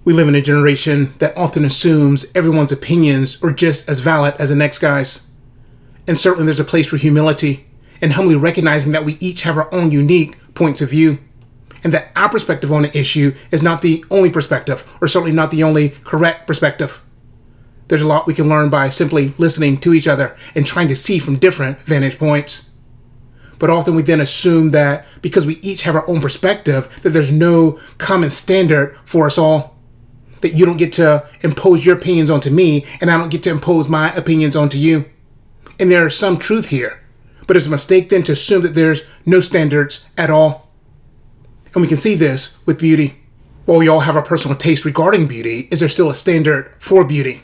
We live in a generation that often assumes everyone's opinions are just as valid as the next guy's. And certainly there's a place for humility and humbly recognizing that we each have our own unique points of view, and that our perspective on an issue is not the only perspective, or certainly not the only correct perspective. There's a lot we can learn by simply listening to each other and trying to see from different vantage points. But often we then assume that because we each have our own perspective, that there's no common standard for us all. That you don't get to impose your opinions onto me, and I don't get to impose my opinions onto you. And there is some truth here, but it's a mistake then to assume that there's no standards at all. And we can see this with beauty. While we all have our personal taste regarding beauty, is there still a standard for beauty?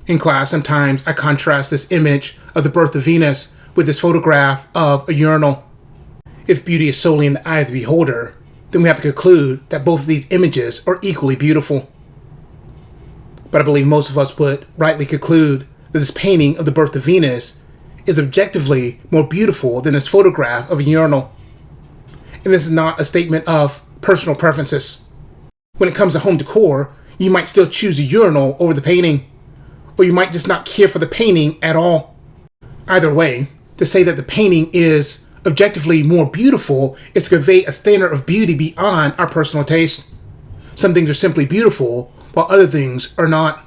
In class, sometimes I contrast this image of the birth of Venus with this photograph of a urinal. If beauty is solely in the eye of the beholder, then we have to conclude that both of these images are equally beautiful. But I believe most of us would rightly conclude that this painting of the birth of Venus is objectively more beautiful than this photograph of a urinal. And this is not a statement of personal preferences. When it comes to home decor, you might still choose a urinal over the painting, or you might just not care for the painting at all. Either way, to say that the painting is objectively more beautiful is to convey a standard of beauty beyond our personal taste. Some things are simply beautiful, while other things are not.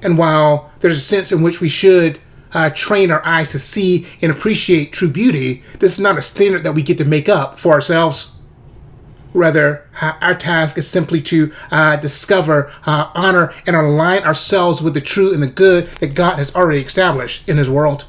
And while there's a sense in which we should train our eyes to see and appreciate true beauty, this is not a standard that we get to make up for ourselves. Rather, our task is simply to discover, honor, and align ourselves with the true and the good that God has already established in His world.